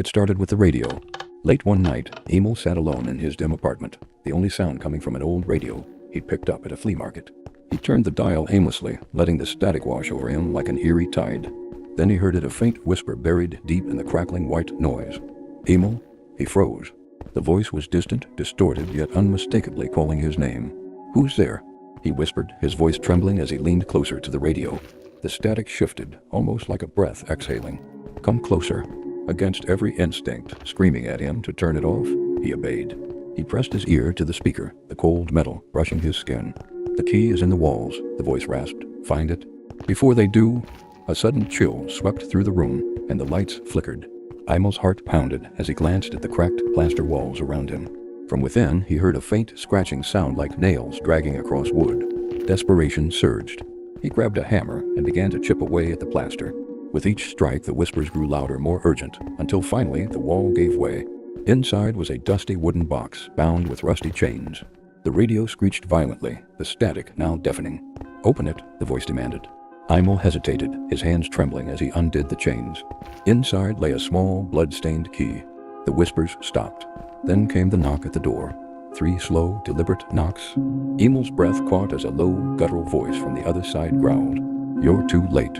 It started with the radio. Late one night, Emil sat alone in his dim apartment, the only sound coming from an old radio he'd picked up at a flea market. He turned the dial aimlessly, letting the static wash over him like an eerie tide. Then he heard a faint whisper buried deep in the crackling white noise. "Emil?" He froze. The voice was distant, distorted, yet unmistakably calling his name. "Who's there?" he whispered, his voice trembling as he leaned closer to the radio. The static shifted, almost like a breath exhaling. "Come closer." Against every instinct screaming at him to turn it off, he obeyed. He pressed his ear to the speaker, the cold metal brushing his skin. "The key is in the walls," the voice rasped. "Find it." Before they do, a sudden chill swept through the room, and the lights flickered. Emil's heart pounded as he glanced at the cracked plaster walls around him. From within, he heard a faint scratching sound like nails dragging across wood. Desperation surged. He grabbed a hammer and began to chip away at the plaster. With each strike, the whispers grew louder, more urgent, until finally the wall gave way. Inside was a dusty wooden box bound with rusty chains. The radio screeched violently, the static now deafening. "Open it," the voice demanded. Emil hesitated, his hands trembling as he undid the chains. Inside lay a small, blood-stained key. The whispers stopped. Then came the knock at the door. 3 slow, deliberate knocks. Emil's breath caught as a low, guttural voice from the other side growled, "You're too late."